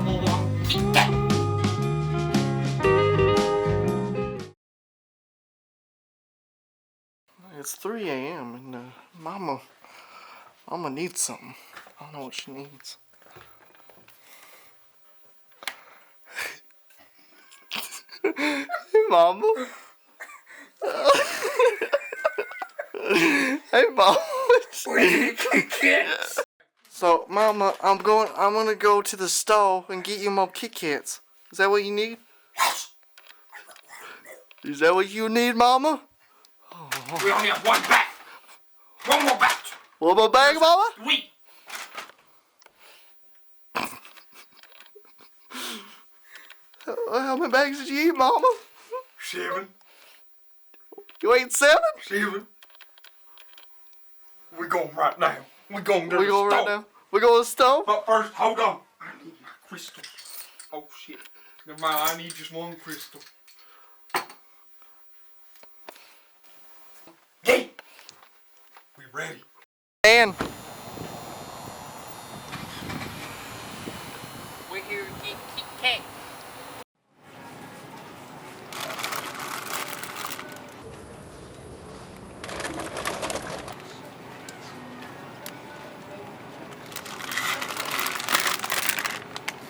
Malma want Kit Kat. It's 3 a.m. and Mama needs something. I don't know what she needs. Hey, Mama. Hey, Mama. So, Mama, I'm gonna go to the store and get you more Kit Kats. Is that what you need? Is that what you need, Mama? We only have one bag. One more bag. One more bag, Mama? Oui. How many bags did you eat, Mama? 7. You ate 7? 7. We're going right now. We're going to the We go store. right now. We go to the store? But first, hold on. I need my crystal. Oh shit. Never mind, I need just one crystal. Yay! We ready. And We're here to get Kit Kat.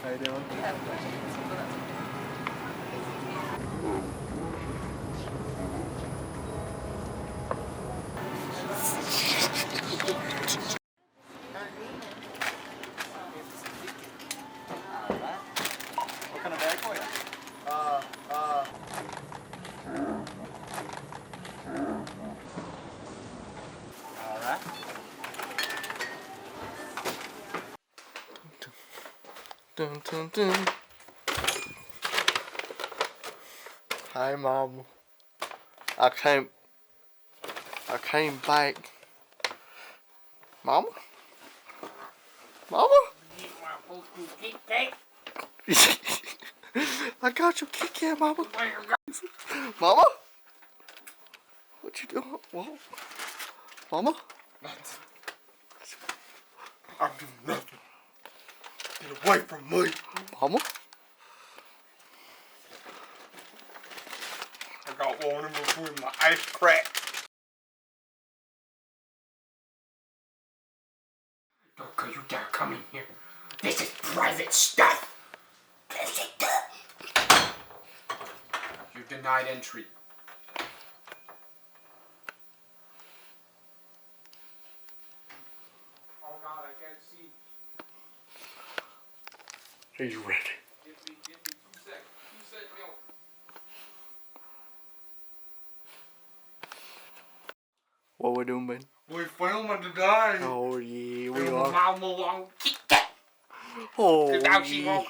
how you doing? You have questions for us? What kind of bag for you? Alright. Dun, dun, dun. Hi, Mom. I came back. Mama? Mama? You want to go to Kit Kat? I got your Kit Kat, Mama. Where you go? Mama? What you doing? Whoa. Mama? I'm doing nothing. Get away from me. Mama? I got one in between my ice crack. Don't you dare come in here. This is private stuff. You're denied entry. Oh God, I can't see. Are you ready? Give me 2 seconds. 2 sec milk. What we doing, Ben? We're filming today. Oh yeah, we And are. Malma want Kit Kat. Oh Now she yeah. won't